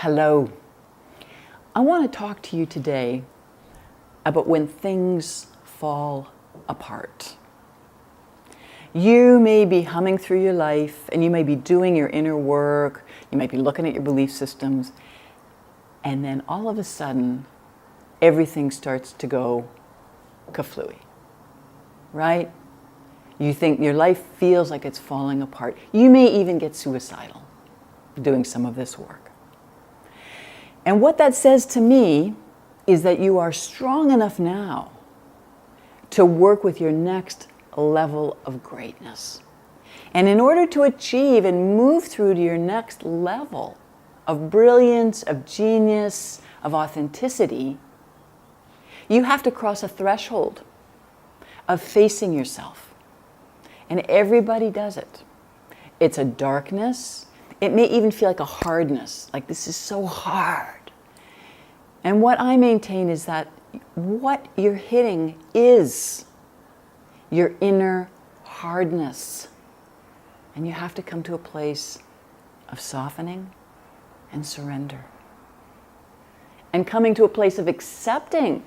Hello. I want to talk to you today about when things fall apart. You may be humming through your life and you may be doing your inner work, you might be looking at your belief systems, and then all of a sudden, everything starts to go kaflooey, right? You think your life feels like it's falling apart. You may even get suicidal doing some of this work. And what that says to me is that you are strong enough now to work with your next level of greatness. And in order to achieve and move through to your next level of brilliance, of genius, of authenticity, you have to cross a threshold of facing yourself. And everybody does it. It's a darkness. It may even feel like a hardness, like this is so hard. And what I maintain is that what you're hitting is your inner hardness. And you have to come to a place of softening and surrender. And coming to a place of accepting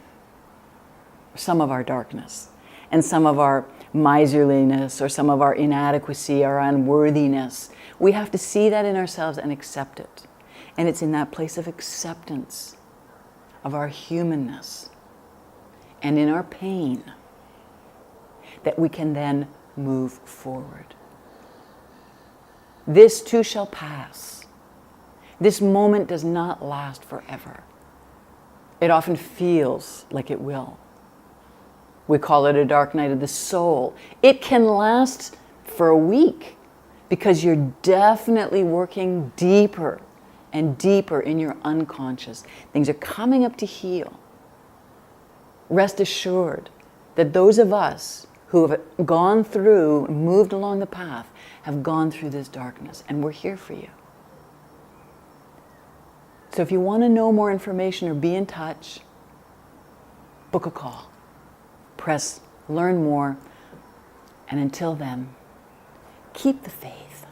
some of our darkness and some of our miserliness or some of our inadequacy or unworthiness. We have to see that in ourselves and accept it. And it's in that place of acceptance of our humanness and in our pain that we can then move forward. This too shall pass. This moment does not last forever. It often feels like it will. We call it a dark night of the soul. It can last for a week because you're definitely working deeper and deeper in your unconscious. Things are coming up to heal. Rest assured that those of us who have gone through, moved along the path, have gone through this darkness, and we're here for you. So if you want to know more information or be in touch, book a call. Press learn more, and until then, keep the faith.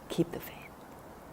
Keep the faith.